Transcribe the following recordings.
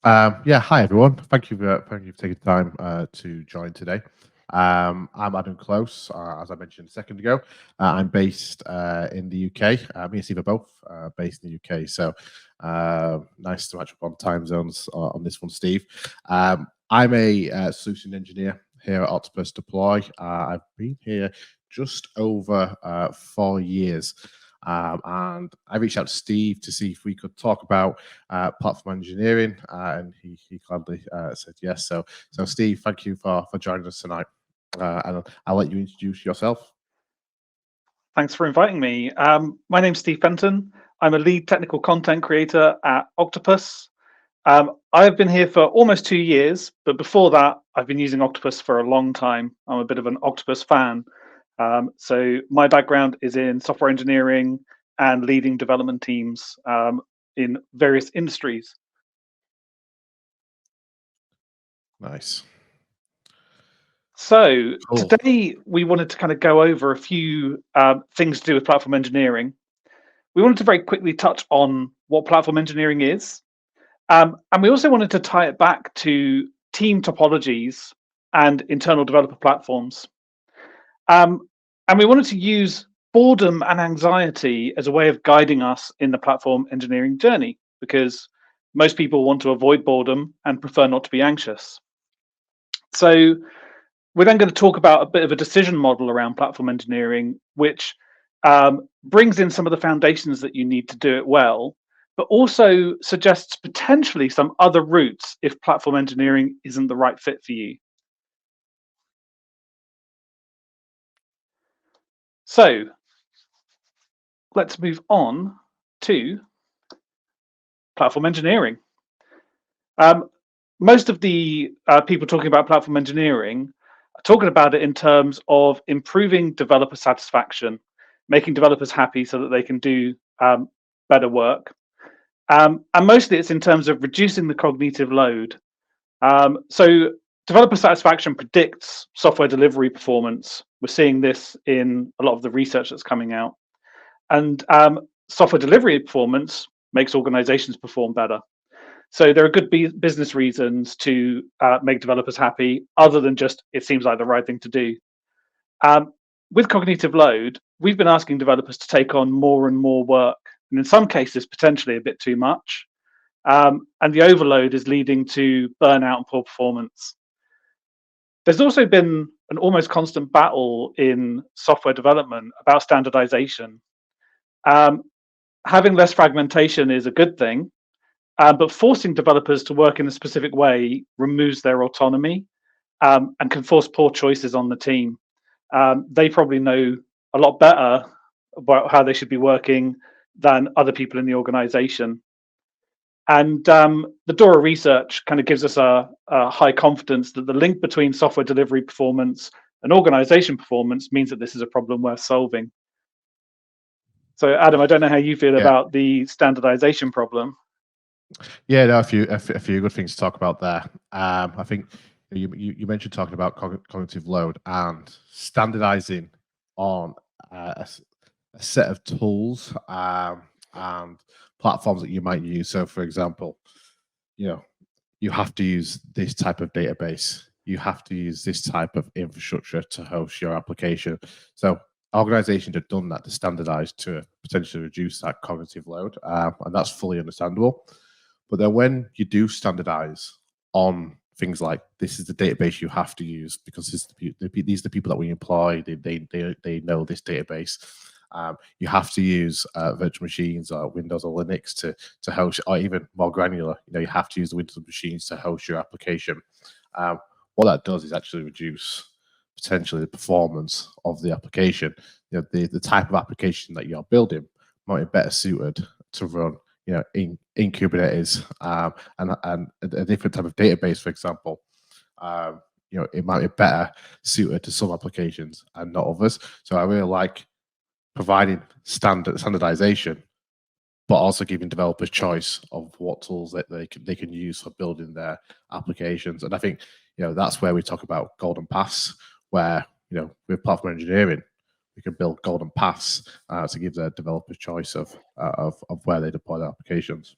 Yeah, hi everyone. Thank you for taking time to join today. I'm Adam Close, as I mentioned a second ago. I'm based in the UK. Me and Steve are both based in the UK, so nice to match up on time zones on this one, Steve. I'm a solution engineer here at Octopus Deploy. I've been here just over 4 years. And I reached out to Steve to see if we could talk about platform engineering, and he gladly said yes. So Steve, thank you for joining us tonight, and I'll let you introduce yourself. Thanks for inviting me. My name's Steve Fenton. I'm a lead technical content creator at Octopus. I've been here for almost 2 years, but before that, I've been using Octopus for a long time. I'm a bit of an Octopus fan. So my background is in software engineering and leading development teams in various industries. Nice, So cool, today we wanted to kind of go over a few things to do with platform engineering. We wanted to very quickly touch on what platform engineering is. And we also wanted to tie it back to team topologies and internal developer platforms. Um, and we wanted to use boredom and anxiety as a way of guiding us in the platform engineering journey, because most people want to avoid boredom and prefer not to be anxious. So we're then going to talk about a bit of a decision model around platform engineering, which brings in some of the foundations that you need to do it well, but also suggests potentially some other routes if platform engineering isn't the right fit for you. So let's move on to platform engineering. Um, Most of the people talking about platform engineering are talking about it in terms of improving developer satisfaction, making developers happy so that they can do better work. And mostly it's in terms of reducing the cognitive load. So developer satisfaction predicts software delivery performance. We're seeing this in a lot of the research that's coming out. And software delivery performance makes organizations perform better. So there are good business reasons to make developers happy, other than just it seems like the right thing to do. Um, with cognitive load, we've been asking developers to take on more and more work, and in some cases, potentially a bit too much. And the overload is leading to burnout and poor performance. There's also been an almost constant battle in software development about standardization. Um, Having less fragmentation is a good thing, but forcing developers to work in a specific way removes their autonomy and can force poor choices on the team. They probably know a lot better about how they should be working than other people in the organization. And the Dora research kind of gives us a high confidence that the link between software delivery performance and organization performance means that this is a problem worth solving. So, Adam, I don't know how you feel yeah, about the standardization problem. yeah. No, a few good things to talk about there. I think you mentioned talking about cognitive load and standardizing on a set of tools and platforms that you might use. So, for example, you know, you have to use this type of database. You have to use this type of infrastructure to host your application. So organizations have done that to standardize to potentially reduce that cognitive load, and that's fully understandable. But then when you do standardize on things like this is the database you have to use because these are the people that we employ. They know this database. You have to use virtual machines or Windows or Linux to host, or even more granular. You have to use the Windows machines to host your application. Um, what that does is actually reduce potentially the performance of the application. The type of application that you're building might be better suited to run in Kubernetes, and a different type of database, for example. It might be better suited to some applications and not others. So I really like providing standardization, but also giving developers choice of what tools that they can use for building their applications. And I think that's where we talk about golden paths, where with platform engineering we can build golden paths to give the developers choice of where they deploy their applications.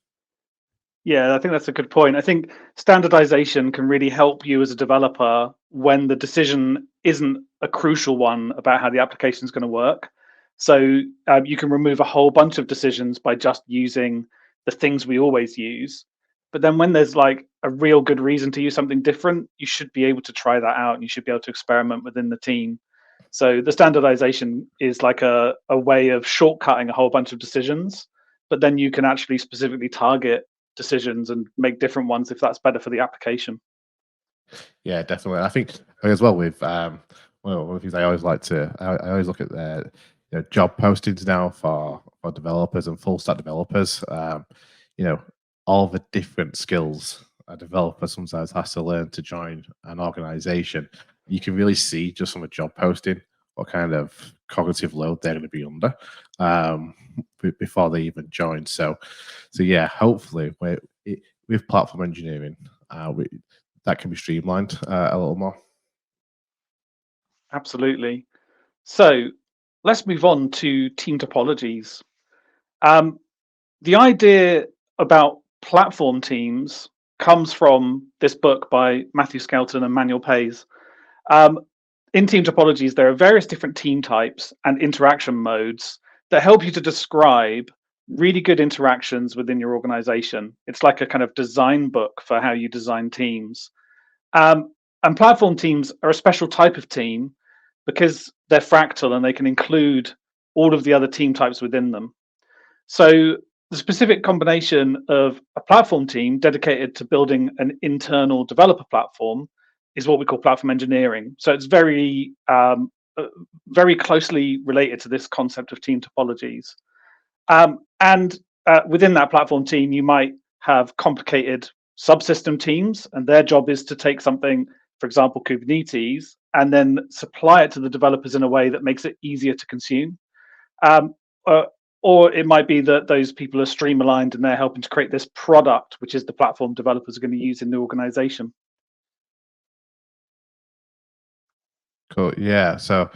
Yeah, I think that's a good point. I think standardization can really help you as a developer when the decision isn't a crucial one about how the application is going to work. So you can remove a whole bunch of decisions by just using the things we always use. But then when there's like a real good reason to use something different, you should be able to try that out and you should be able to experiment within the team. So the standardization is like a way of shortcutting a whole bunch of decisions, but then you can actually specifically target decisions and make different ones if that's better for the application. Yeah, definitely. I think as well with well, one of the things I always like to I always look at the job postings now for developers and full stack developers. You know, all the different skills a developer sometimes has to learn to join an organization. You can really see just from a job posting what kind of cognitive load they're going to be under before they even join. So yeah, hopefully with platform engineering, that can be streamlined a little more. Absolutely. So let's move on to team topologies. Um, the idea about platform teams comes from this book by Matthew Skelton and Manuel Pays. Um, in team topologies, there are various different team types and interaction modes that help you to describe really good interactions within your organization. It's like a kind of design book for how you design teams. And platform teams are a special type of team because they're fractal and they can include all of the other team types within them. So the specific combination of a platform team dedicated to building an internal developer platform is what we call platform engineering. So it's very closely related to this concept of team topologies. And within that platform team, you might have complicated subsystem teams, and their job is to take something, for example, Kubernetes, and then supply it to the developers in a way that makes it easier to consume. Um, uh, or it might be that those people are stream aligned and they're helping to create this product, which is the platform developers are going to use in the organization. Cool. Yeah. So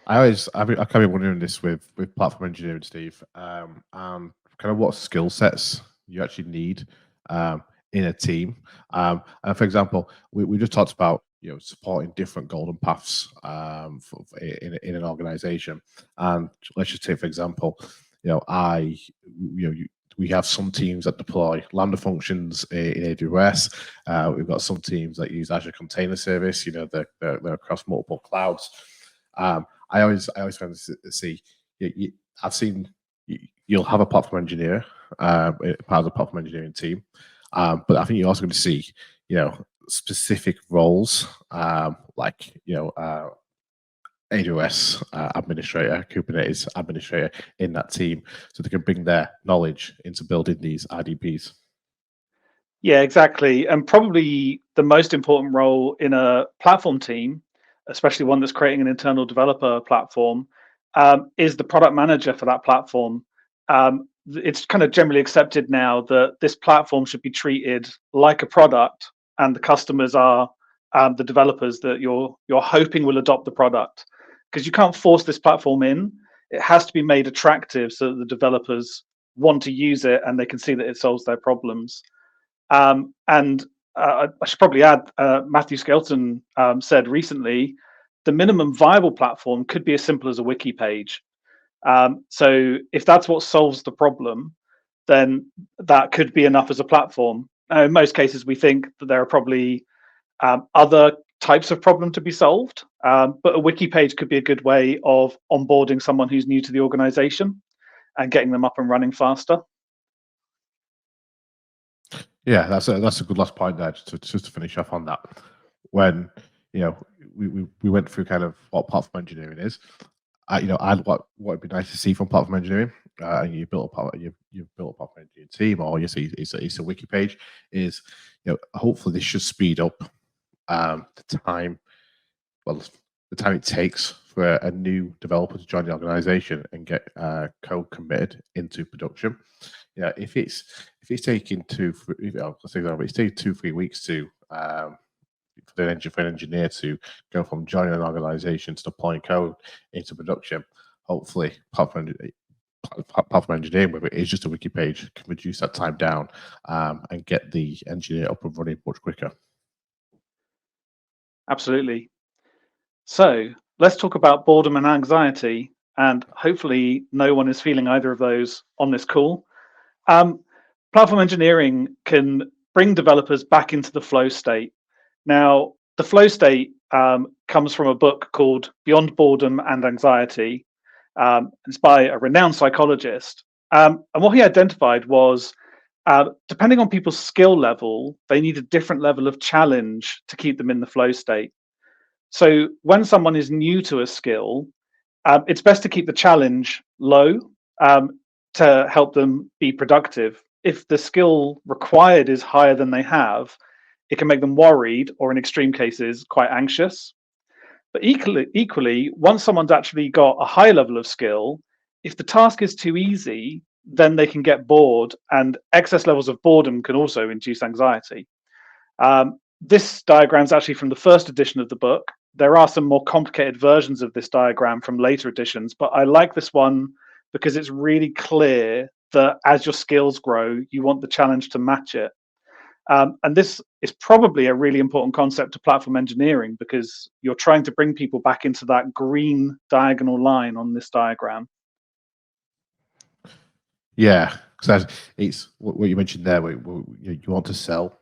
I kind of wondering this with platform engineering, Steve, and kind of what skill sets you actually need in a team. And for example, we just talked about supporting different golden paths in an organization. And let's just take for example, we have some teams that deploy Lambda functions in AWS. We've got some teams that use Azure Container Service. They're across multiple clouds. I always find to see. I've seen you'll have a platform engineer, part of the platform engineering team, but I think you're also going to see, specific roles like AWS administrator, Kubernetes administrator in that team, so they can bring their knowledge into building these IDPs. Yeah, exactly. And probably the most important role in a platform team, especially one that's creating an internal developer platform, is the product manager for that platform. It's kind of generally accepted now that this platform should be treated like a product, and the customers are the developers that you're hoping will adopt the product. Because you can't force this platform in; it has to be made attractive so that the developers want to use it and they can see that it solves their problems. And I should probably add, Matthew Skelton said recently, the minimum viable platform could be as simple as a wiki page. So if that's what solves the problem, then that could be enough as a platform. Now, in most cases, we think that there are probably other types of problem to be solved, but a wiki page could be a good way of onboarding someone who's new to the organization and getting them up and running faster. Yeah, that's a good last point there. Just to finish off on that, when we went through kind of what platform engineering is. What would be nice to see from platform engineering, and you built you've built a platform engineering team, or you see it's a wiki page. Is hopefully this should speed up the time, well, the time it takes for a new developer to join the organization and get code committed into production. If it's taking let's say it's taking 2-3 weeks to for an engineer to go from joining an organization to deploying code into production, hopefully platform engineering, whether it is just a wiki page, can reduce that time down and get the engineer up and running much quicker. Absolutely. So let's talk about boredom and anxiety, and hopefully no one is feeling either of those on this call. Platform engineering can bring developers back into the flow state. Now, the flow state comes from a book called Beyond Boredom and Anxiety. It's by a renowned psychologist. And what he identified was, depending on people's skill level, they need a different level of challenge to keep them in the flow state. So when someone is new to a skill, it's best to keep the challenge low to help them be productive. If the skill required is higher than they have, it can make them worried, or in extreme cases, quite anxious. But equally, once someone's actually got a high level of skill, if the task is too easy, then they can get bored, and excess levels of boredom can also induce anxiety. This diagram is actually from the first edition of the book. There are some more complicated versions of this diagram from later editions, but I like this one because it's really clear that as your skills grow, you want the challenge to match it. And this is probably a really important concept to platform engineering, because you're trying to bring people back into that green diagonal line on this diagram. Yeah, because it's what you mentioned there. You want to sell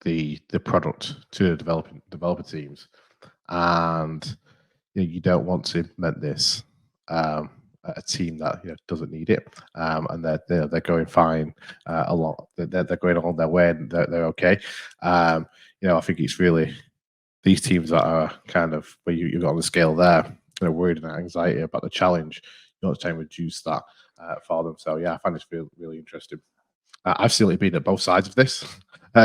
the product to the developer teams, and you don't want to implement this a team that doesn't need it, and they're going fine a lot. They're going on their way and they're okay. I think it's really these teams that are kind of where you've got on the scale there, worried and anxiety about the challenge. You want to try and reduce that for them. So yeah, I find this really interesting. I've certainly been at both sides of this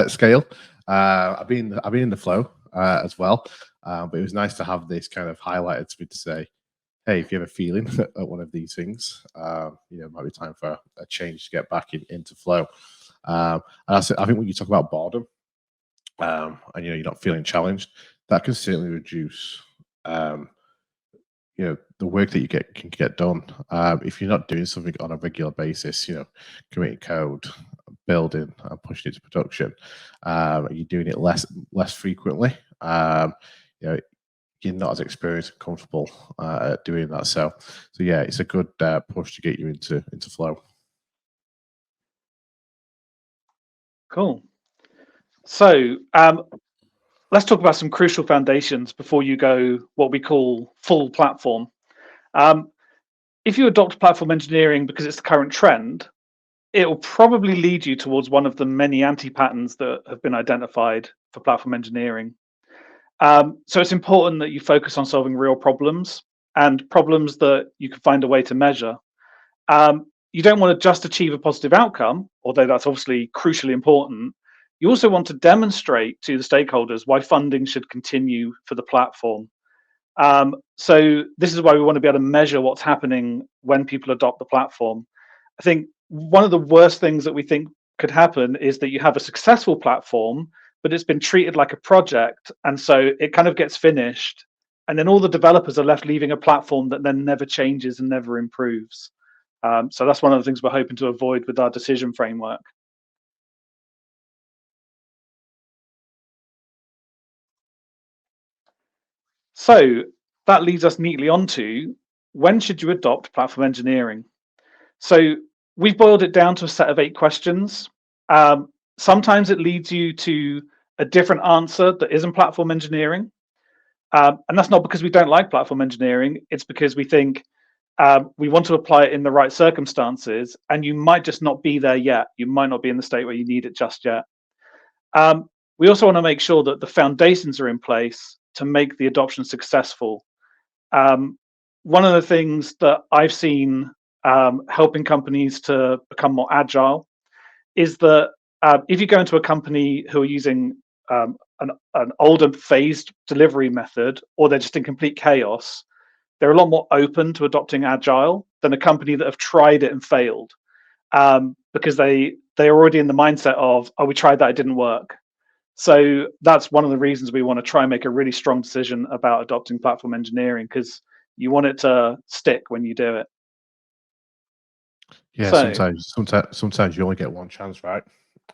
scale. I've been in the flow as well, but it was nice to have this kind of highlighted to me to say, hey, if you have a feeling at one of these things, it might be time for a change to get back into flow. And I think when you talk about boredom, and you're not feeling challenged, that can certainly reduce the work that you can get done. If you're not doing something on a regular basis, creating code, building and pushing it to production, you're doing it less frequently, you're not as experienced and comfortable at doing that. So yeah, it's a good push to get you into flow. Cool. So let's talk about some crucial foundations before you go what we call full platform. If you adopt platform engineering because it's the current trend, it will probably lead you towards one of the many anti-patterns that have been identified for platform engineering. So it's important that you focus on solving real problems, and problems that you can find a way to measure. You don't want to just achieve a positive outcome, although that's obviously crucially important. You also want to demonstrate to the stakeholders why funding should continue for the platform. So this is why we want to be able to measure what's happening when people adopt the platform. I think one of the worst things that we think could happen is that you have a successful platform, but it's been treated like a project, and so it kind of gets finished, and then all the developers are left leaving a platform that then never changes and never improves. So that's one of the things we're hoping to avoid with our decision framework. So that leads us neatly onto, when should you adopt platform engineering? So we've boiled it down to a set of 8 questions. Sometimes it leads you to a different answer that isn't platform engineering. And that's not because we don't like platform engineering. It's because we think we want to apply it in the right circumstances, and you might just not be there yet. You might not be in the state where you need it just yet. We also want to make sure that the foundations are in place to make the adoption successful. One of the things that I've seen helping companies to become more agile is that if you go into a company who are using an older phased delivery method, or they're just in complete chaos, they're a lot more open to adopting agile than a company that have tried it and failed, because they're already in the mindset of, oh, we tried that, it didn't work. So that's one of the reasons we want to try and make a really strong decision about adopting platform engineering, because you want it to stick when you do it. Yeah, So sometimes you only get one chance, right?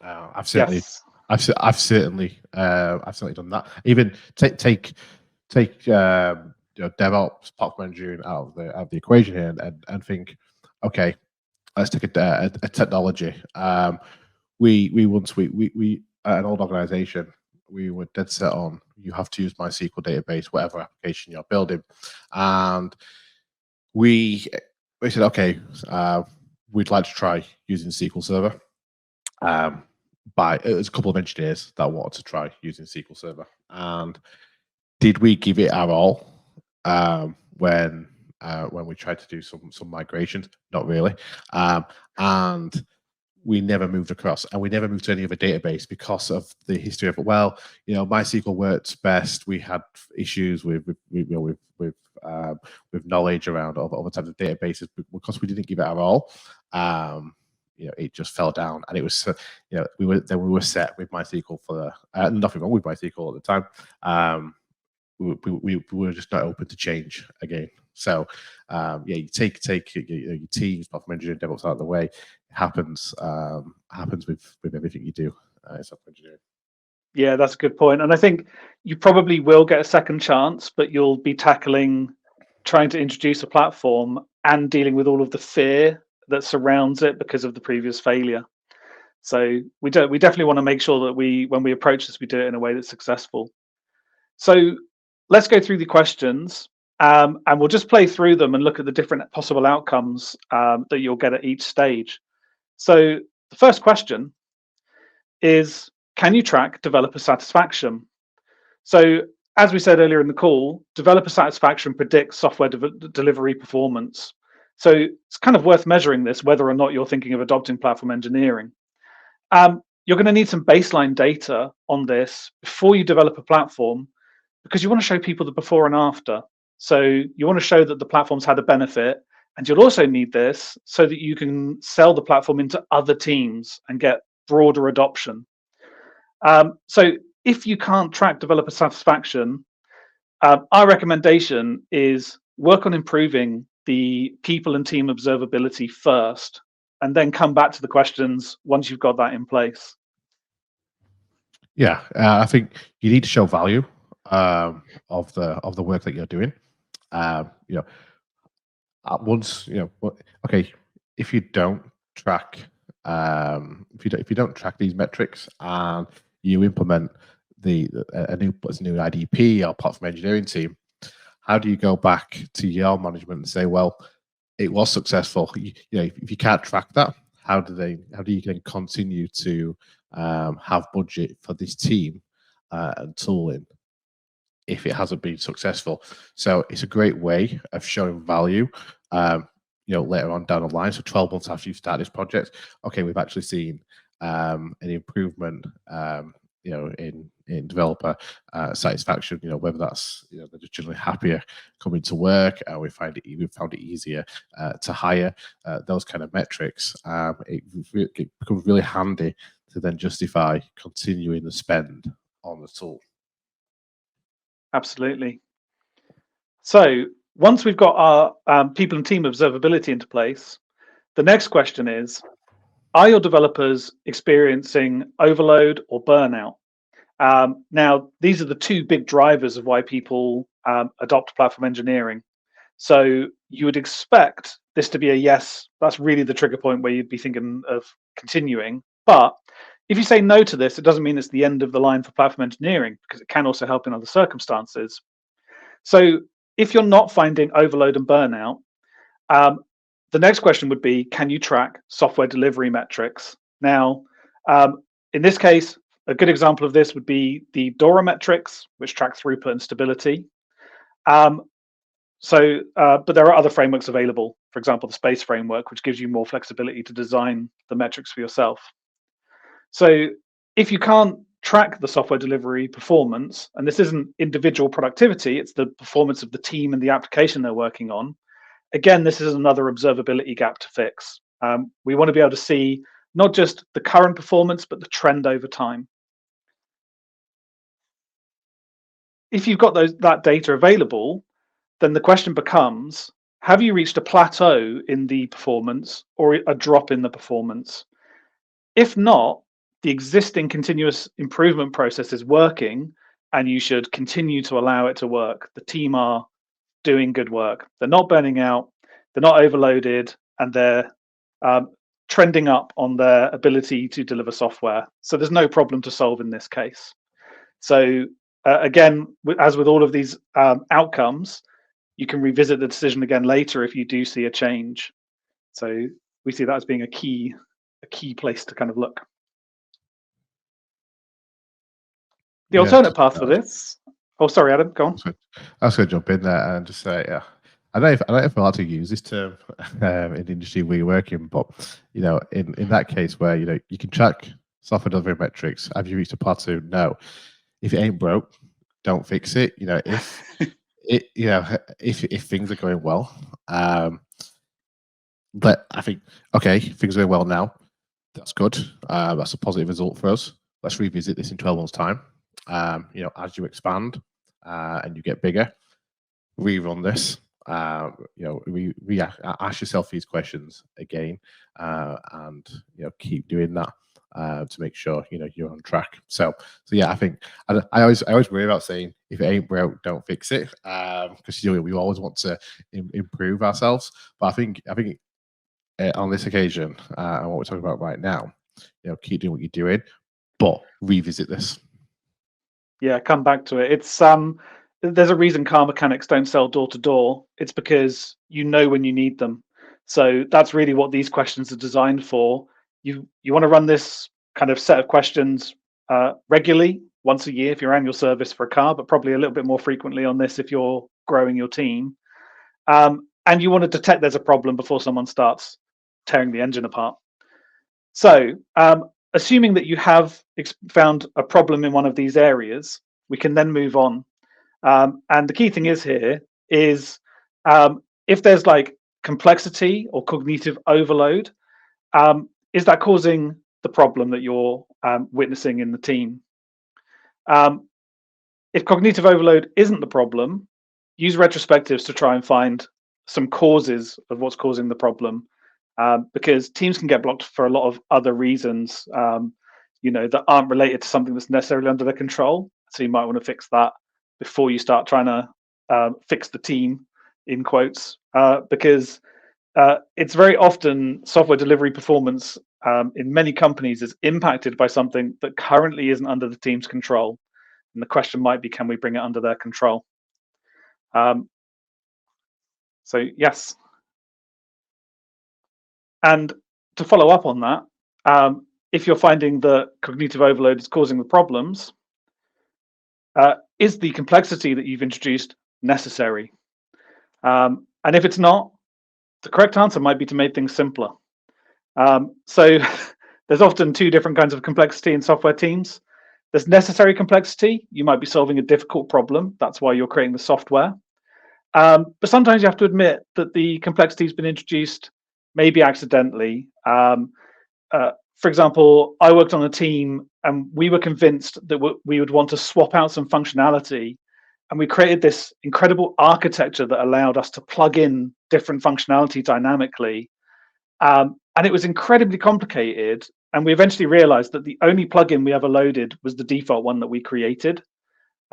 I've certainly, yes, I've certainly done that. Even take DevOps, platform engineering out of the equation here, and think, okay, let's take a technology. We once we at an old organization, we were dead set on you have to use MySQL database, whatever application you're building, and we we said, okay, we'd like to try using SQL Server. By it was a couple of engineers that wanted to try using SQL Server, and did we give it our all when we tried to do some migrations? Not really, and we never moved across, and we never moved to any other database because of the history of it. Well, MySQL worked best. We had issues with knowledge around other types of databases because we didn't give it our all. It just fell down, and it was we were set with MySQL for nothing wrong with MySQL at the time. We were just not open to change again. So you take your teams, platform engineering, DevOps out of the way. It happens with everything you do in software engineering. yeah, that's a good point. And I think you probably will get a second chance, but you'll be trying to introduce a platform and dealing with all of the fear that surrounds it because of the previous failure. So we definitely want to make sure that when we approach this, we do it in a way that's successful. So let's go through the questions, and we'll just play through them and look at the different possible outcomes that you'll get at each stage. So the first question is, can you track developer satisfaction? So as we said earlier in the call, developer satisfaction predicts software delivery performance. So it's kind of worth measuring this, whether or not you're thinking of adopting platform engineering. You're going to need some baseline data on this before you develop a platform, because you want to show people the before and after. So you want to show that the platform's had a benefit, and you'll also need this so that you can sell the platform into other teams and get broader adoption. So if you can't track developer satisfaction, our recommendation is work on improving the people and team observability first, and then come back to the questions once you've got that in place. Yeah, I think you need to show value of the work that you're doing. At once, okay, if you don't track, if you don't track these metrics and you implement a new IDP or platform engineering team, how do you go back to your management and say, well, it was successful? If you can't track that, how do you then continue to have budget for this team and tooling if it hasn't been successful? So it's a great way of showing value. Later on down the line, so 12 months after you start this project, okay, we've actually seen an improvement, in developer satisfaction. Whether that's they're just generally happier coming to work, we found it easier to hire. Those kind of metrics, it becomes really handy to then justify continuing the spend on the tool. Absolutely. So once we've got our people and team observability into place, the next question is, are your developers experiencing overload or burnout? Now, these are the two big drivers of why people adopt platform engineering. So you would expect this to be a yes. That's really the trigger point where you'd be thinking of continuing. But if you say no to this, it doesn't mean it's the end of the line for platform engineering, because it can also help in other circumstances. So if you're not finding overload and burnout, the next question would be, can you track software delivery metrics? Now, in this case, a good example of this would be the DORA metrics, which track throughput and stability. But there are other frameworks available. For example, the SPACE framework, which gives you more flexibility to design the metrics for yourself. So if you can't track the software delivery performance, and this isn't individual productivity, it's the performance of the team and the application they're working on, again, this is another observability gap to fix. We want to be able to see not just the current performance, but the trend over time. If you've got that data available, then the question becomes, have you reached a plateau in the performance or a drop in the performance? If not, the existing continuous improvement process is working and you should continue to allow it to work. The team are doing good work. They're not burning out, they're not overloaded, and they're trending up on their ability to deliver software. So there's no problem to solve in this case. So again, as with all of these outcomes, you can revisit the decision again later if you do see a change. So we see that as being a key place to kind of look. The alternate path for this. Oh, sorry, Adam, go on. I was going to jump in there and just say, I don't know if I like to use this term in the industry we work in, but in that case where you can track software delivery metrics, have you reached a plateau? No. If it ain't broke, don't fix it. If things are going well, but I think things are going well now. That's good. That's a positive result for us. Let's revisit this in 12 months' time. As you expand and you get bigger, rerun this. Ask yourself these questions again, and keep doing that to make sure you're on track. So yeah, I think I always worry about saying if it ain't broke, don't fix it, because we always want to improve ourselves. But I think on this occasion and what we're talking about right now, keep doing what you're doing, but revisit this. Yeah, come back to it. It's there's a reason car mechanics don't sell door to door. It's because when you need them. So that's really what these questions are designed for. You want to run this kind of set of questions regularly, once a year if you're annual service for a car, but probably a little bit more frequently on this if you're growing your team. And you want to detect there's a problem before someone starts tearing the engine apart. So assuming that you have found a problem in one of these areas, we can then move on. And the key thing is here is if there's like complexity or cognitive overload, is that causing the problem that you're witnessing in the team? If cognitive overload isn't the problem, use retrospectives to try and find some causes of what's causing the problem. Because teams can get blocked for a lot of other reasons, that aren't related to something that's necessarily under their control. So you might want to fix that before you start trying to fix the team, in quotes, because it's very often software delivery performance in many companies is impacted by something that currently isn't under the team's control. And the question might be, can we bring it under their control? So yes. And to follow up on that, if you're finding that cognitive overload is causing the problems, is the complexity that you've introduced necessary? And if it's not, the correct answer might be to make things simpler. So there's often two different kinds of complexity in software teams. There's necessary complexity. You might be solving a difficult problem. That's why you're creating the software. But sometimes you have to admit that the complexity has been introduced maybe accidentally. For example, I worked on a team and we were convinced that we would want to swap out some functionality, and we created this incredible architecture that allowed us to plug in different functionality dynamically. And it was incredibly complicated, and we eventually realized that the only plugin we ever loaded was the default one that we created.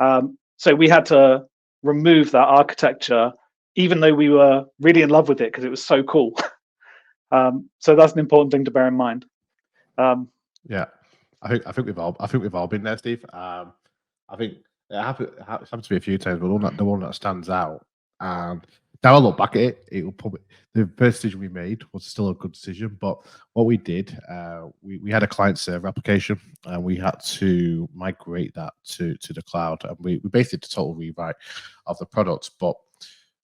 So we had to remove that architecture, even though we were really in love with it because it was so cool. So that's an important thing to bear in mind. Yeah, I think we've all been there, Steve. I think it happened to me a few times, but the one that stands out. And now I look back at it, it will probably the first decision we made was still a good decision. But what we did, we had a client server application, and we had to migrate that to the cloud. And we basically did a total rewrite of the product, but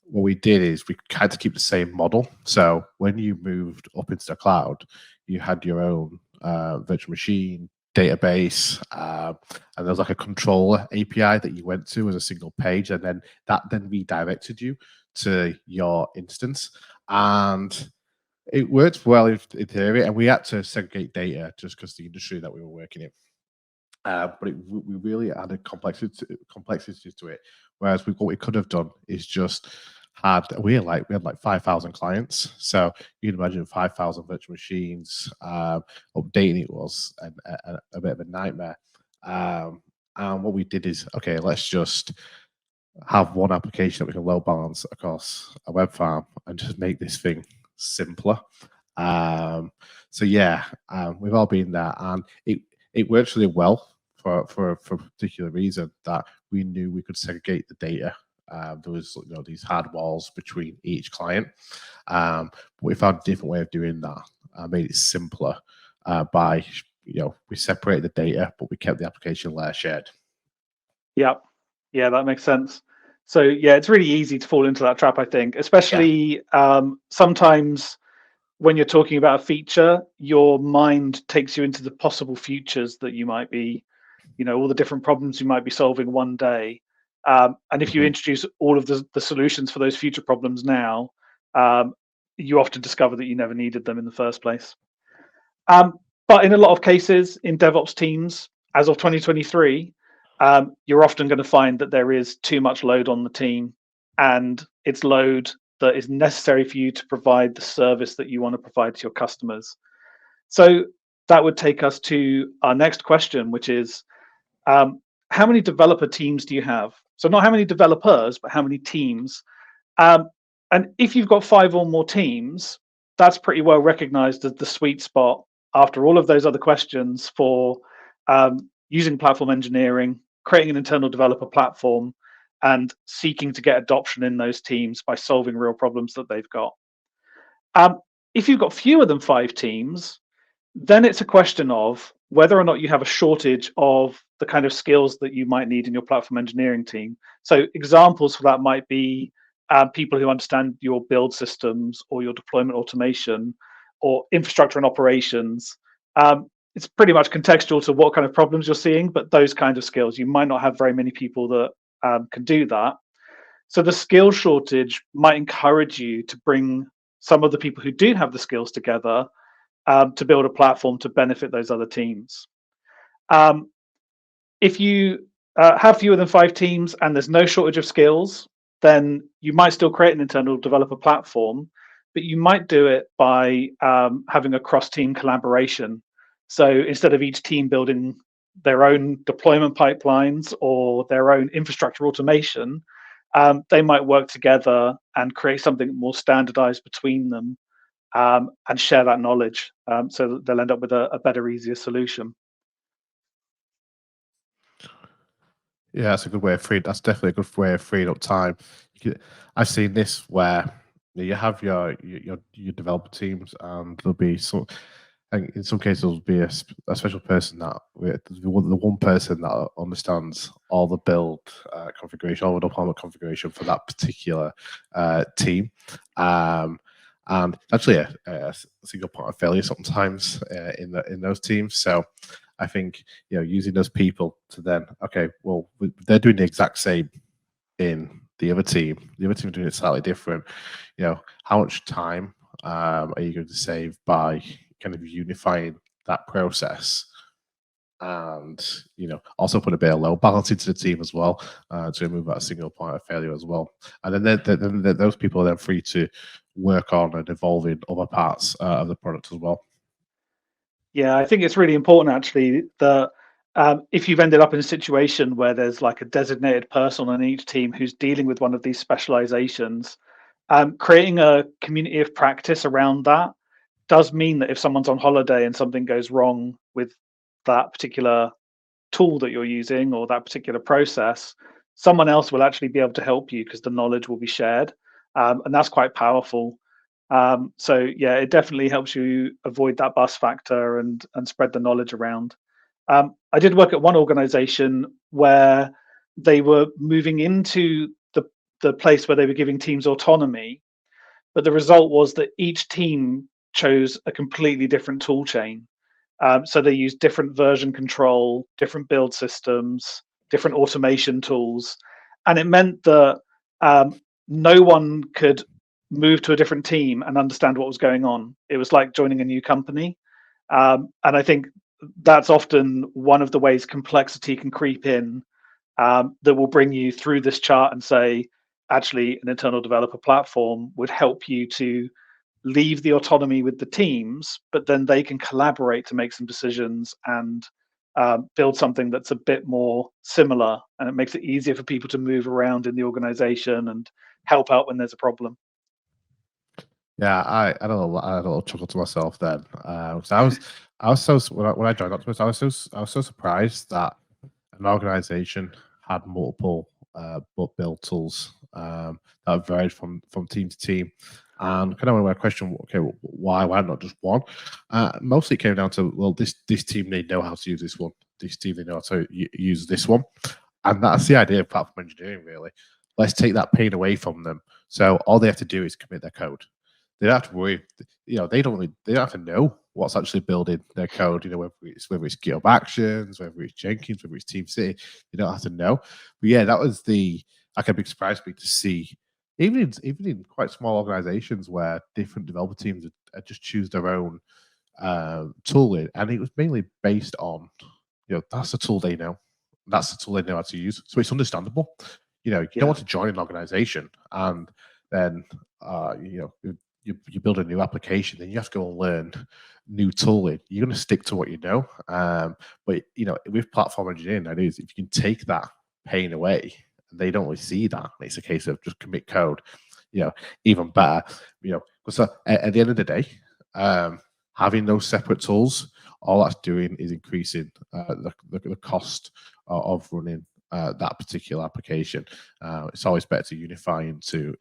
what we did is we had to keep the same model. So when you moved up into the cloud, you had your own virtual machine, database, and there was like a controller API that you went to as a single page, and then that redirected you to your instance. And it worked well in theory, and we had to segregate data just because the industry that we were working in. But we really added complexity to it. Whereas what we could have done is just we had like 5,000 clients. So you can imagine 5,000 virtual machines. Updating it was a bit of a nightmare. And what we did is, okay, let's just have one application that we can load balance across a web farm and just make this thing simpler. So yeah, we've all been there, and it works really well for a particular reason that we knew we could segregate the data. There was these hard walls between each client, but we found a different way of doing that. Made it simpler by we separated the data, but we kept the application layer shared. Yeah, that makes sense. So yeah, it's really easy to fall into that trap, I think, especially sometimes when you're talking about a feature, your mind takes you into the possible futures that you might be, all the different problems you might be solving one day. And if you introduce all of the solutions for those future problems now, you often discover that you never needed them in the first place. But in a lot of cases in DevOps teams, as of 2023, you're often going to find that there is too much load on the team, and it's load that is necessary for you to provide the service that you want to provide to your customers. So that would take us to our next question, which is, how many developer teams do you have? So not how many developers, but how many teams? And if you've got 5 or more teams, that's pretty well recognized as the sweet spot after all of those other questions for using platform engineering, creating an internal developer platform, and seeking to get adoption in those teams by solving real problems that they've got. If you've got fewer than 5 teams, then it's a question of whether or not you have a shortage of the kind of skills that you might need in your platform engineering team. So examples for that might be people who understand your build systems or your deployment automation or infrastructure and operations. It's pretty much contextual to what kind of problems you're seeing, but those kind of skills, you might not have very many people that can do that. So the skill shortage might encourage you to bring some of the people who do have the skills together to build a platform to benefit those other teams. If you have fewer than 5 teams and there's no shortage of skills, then you might still create an internal developer platform, but you might do it by having a cross-team collaboration. So instead of each team building their own deployment pipelines or their own infrastructure automation, they might work together and create something more standardized between them and share that knowledge, so that they'll end up with a better, easier solution. Yeah, that's a good way of freeing. That's definitely a good way of freeing up time. I've seen this where you have your developer teams, and there'll be some. And in some cases, there'll be a special person that the one person that understands all the build configuration, all the deployment configuration for that particular team. And actually a single point of failure sometimes in those teams. So I think using those people to then they're doing the exact same in the other team. The other team are doing it slightly different. How much time are you going to save by kind of unifying that process? And also put a bit of load balance into the team as well to remove that single point of failure as well. And then those people are then free to work on and evolve in other parts of the product as well. Yeah, I think it's really important actually that if you've ended up in a situation where there's like a designated person on each team who's dealing with one of these specializations, creating a community of practice around that does mean that if someone's on holiday and something goes wrong with that particular tool that you're using or that particular process, someone else will actually be able to help you because the knowledge will be shared, and that's quite powerful. So yeah, it definitely helps you avoid that bus factor and spread the knowledge around. I did work at one organization where they were moving into the place where they were giving teams autonomy, but the result was that each team chose a completely different tool chain. So they used different version control, different build systems, different automation tools, and it meant that no one could move to a different team and understand what was going on. It was like joining a new company, and I think that's often one of the ways complexity can creep in, that will bring you through this chart and say, actually an internal developer platform would help you to leave the autonomy with the teams, but then they can collaborate to make some decisions and build something that's a bit more similar, and it makes it easier for people to move around in the organization and help out when there's a problem. Yeah, I had a little chuckle to myself then. So I was so when I joined Octopus, I was so surprised that an organization had multiple build tools that varied from team to team. And kind of my question, okay, why not just one? Mostly it came down to, well, this team, they know how to use this one. This team, they know how to use this one. And that's the idea of platform engineering, really. Let's take that pain away from them. So all they have to do is commit their code. They don't have to worry. They don't have to know what's actually building their code. Whether it's GitHub Actions, whether it's Jenkins, whether it's Team City, they don't have to know. But yeah, that was like a big surprise for me to see. Even in quite small organizations where different developer teams just choose their own tooling, and it was mainly based on that's the tool they know. That's the tool they know how to use. So it's understandable. You don't want to join an organization and then you build a new application, then you have to go and learn new tooling. You're going to stick to what you know. But with platform engineering, that is, if you can take that pain away, they don't really see that. It's a case of just commit code. Even better. Because at the end of the day, having those separate tools, all that's doing is increasing the cost of running that particular application. It's always better to unify into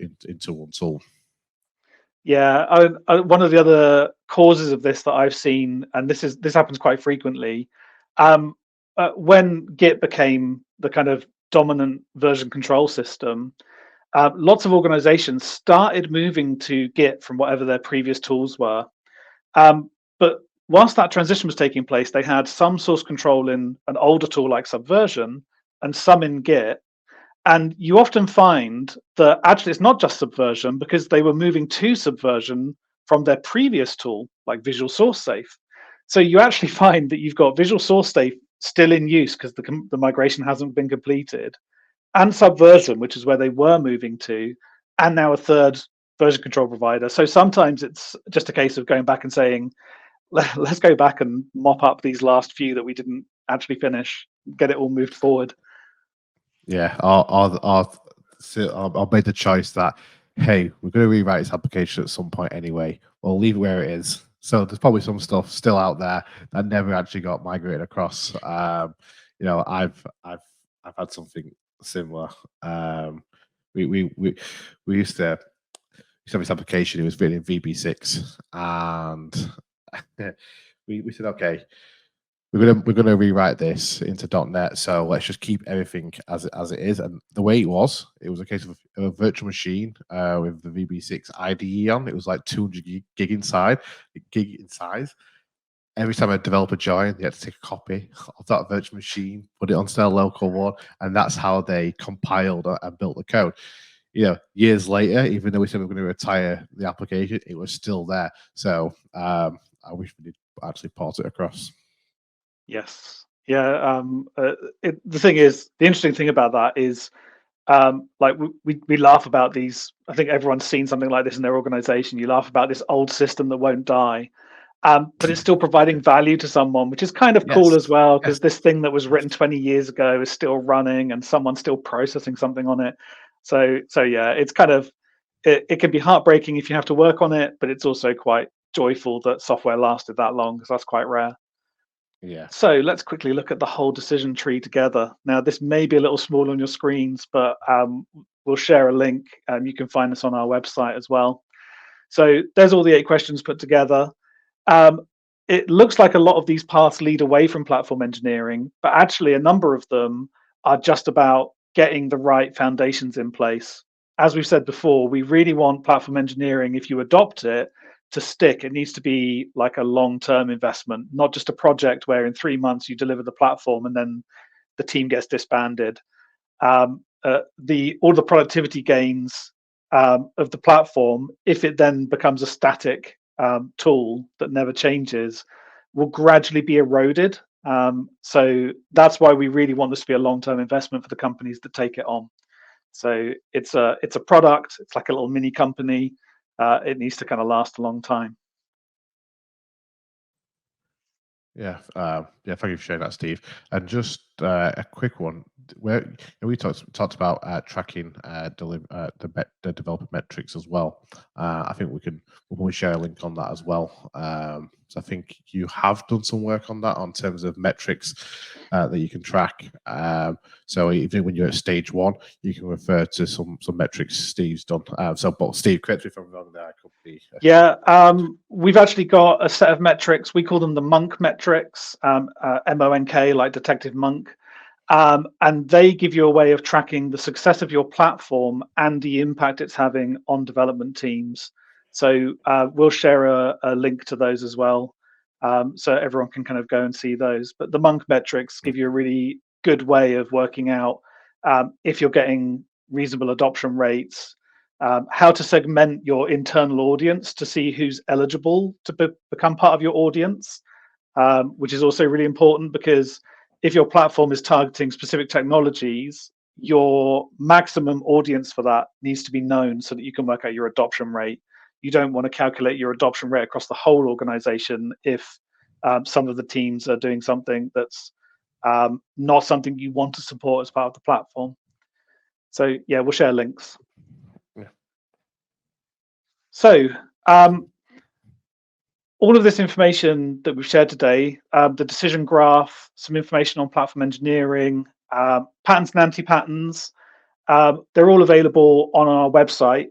one tool. Yeah, one of the other causes of this that I've seen, and this happens quite frequently, when Git became the kind of dominant version control system, lots of organizations started moving to Git from whatever their previous tools were. But whilst that transition was taking place, they had some source control in an older tool like Subversion and some in Git. And you often find that actually it's not just Subversion, because they were moving to Subversion from their previous tool, like Visual Source Safe. So you actually find that you've got Visual Source Safe still in use because the migration hasn't been completed, and Subversion, which is where they were moving to, and now a third version control provider. So sometimes it's just a case of going back and saying, let's go back and mop up these last few that we didn't actually finish, get it all moved forward. Yeah, I'll make the choice that, hey, we're going to rewrite this application at some point anyway. We'll leave it where it is. So there's probably some stuff still out there that never actually got migrated across. I've had something similar. We used to have this application. It was written in VB6, and we said, okay, we're gonna rewrite this into .NET. So let's just keep everything as it is. And the way it was a case of a virtual machine with the VB6 IDE on. It was like 200 gig in size. Every time a developer joined, they had to take a copy of that virtual machine, put it onto their local one, and that's how they compiled and built the code. Years later, even though we said we were going to retire the application, it was still there. So I wish we did actually port it across. Yes. Yeah. The thing is, the interesting thing about that is, like we laugh about these. I think everyone's seen something like this in their organization. You laugh about this old system that won't die, but it's still providing value to someone, which is kind of cool as well, because this thing that was written 20 years ago is still running and someone's still processing something on it. So yeah, it's kind of, it can be heartbreaking if you have to work on it, but it's also quite joyful that software lasted that long, because that's quite rare. Yeah. So let's quickly look at the whole decision tree together. Now, this may be a little small on your screens, but we'll share a link. You can find this on our website as well. So there's all the 8 questions put together. It looks like a lot of these paths lead away from platform engineering, but actually a number of them are just about getting the right foundations in place. As we've said before, we really want platform engineering, if you adopt it, to stick. It needs to be like a long-term investment, not just a project where in 3 months you deliver the platform and then the team gets disbanded. All the productivity gains of the platform, if it then becomes a static tool that never changes, will gradually be eroded. So that's why we really want this to be a long-term investment for the companies that take it on. So it's a product. It's like a little mini company. It needs to kind of last a long time. Yeah, yeah. Thank you for sharing that, Steve. And just a quick one, where we talked about tracking the developer metrics as well. I think we'll probably share a link on that as well. So I think you have done some work on that on terms of metrics that you can track. So even when you're at stage 1, you can refer to some metrics Steve's done. But Steve, correct me if I'm wrong there. I could be. Yeah, we've actually got a set of metrics. We call them the Monk metrics, MONK, like Detective Monk. And they give you a way of tracking the success of your platform and the impact it's having on development teams. So we'll share a link to those as well, so everyone can kind of go and see those. But the Monk metrics give you a really good way of working out if you're getting reasonable adoption rates, how to segment your internal audience to see who's eligible to become part of your audience, which is also really important, because if your platform is targeting specific technologies, your maximum audience for that needs to be known so that you can work out your adoption rate. You don't want to calculate your adoption rate across the whole organization if some of the teams are doing something that's not something you want to support as part of the platform. So yeah, we'll share links. Yeah. So all of this information that we've shared today, the decision graph, some information on platform engineering, patterns and anti-patterns, they're all available on our website.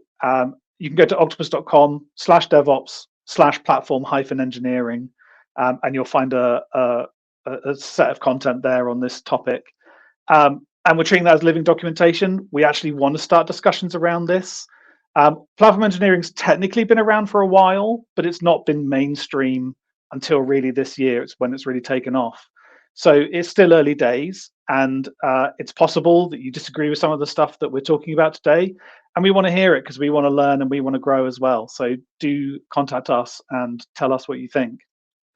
You can go to octopus.com/devops/platform-engineering, and you'll find a set of content there on this topic. And we're treating that as living documentation. We actually want to start discussions around this. Platform engineering's technically been around for a while, but it's not been mainstream until really this year. It's when it's really taken off. So it's still early days, and it's possible that you disagree with some of the stuff that we're talking about today, and we want to hear it because we want to learn and we want to grow as well. So do contact us and tell us what you think.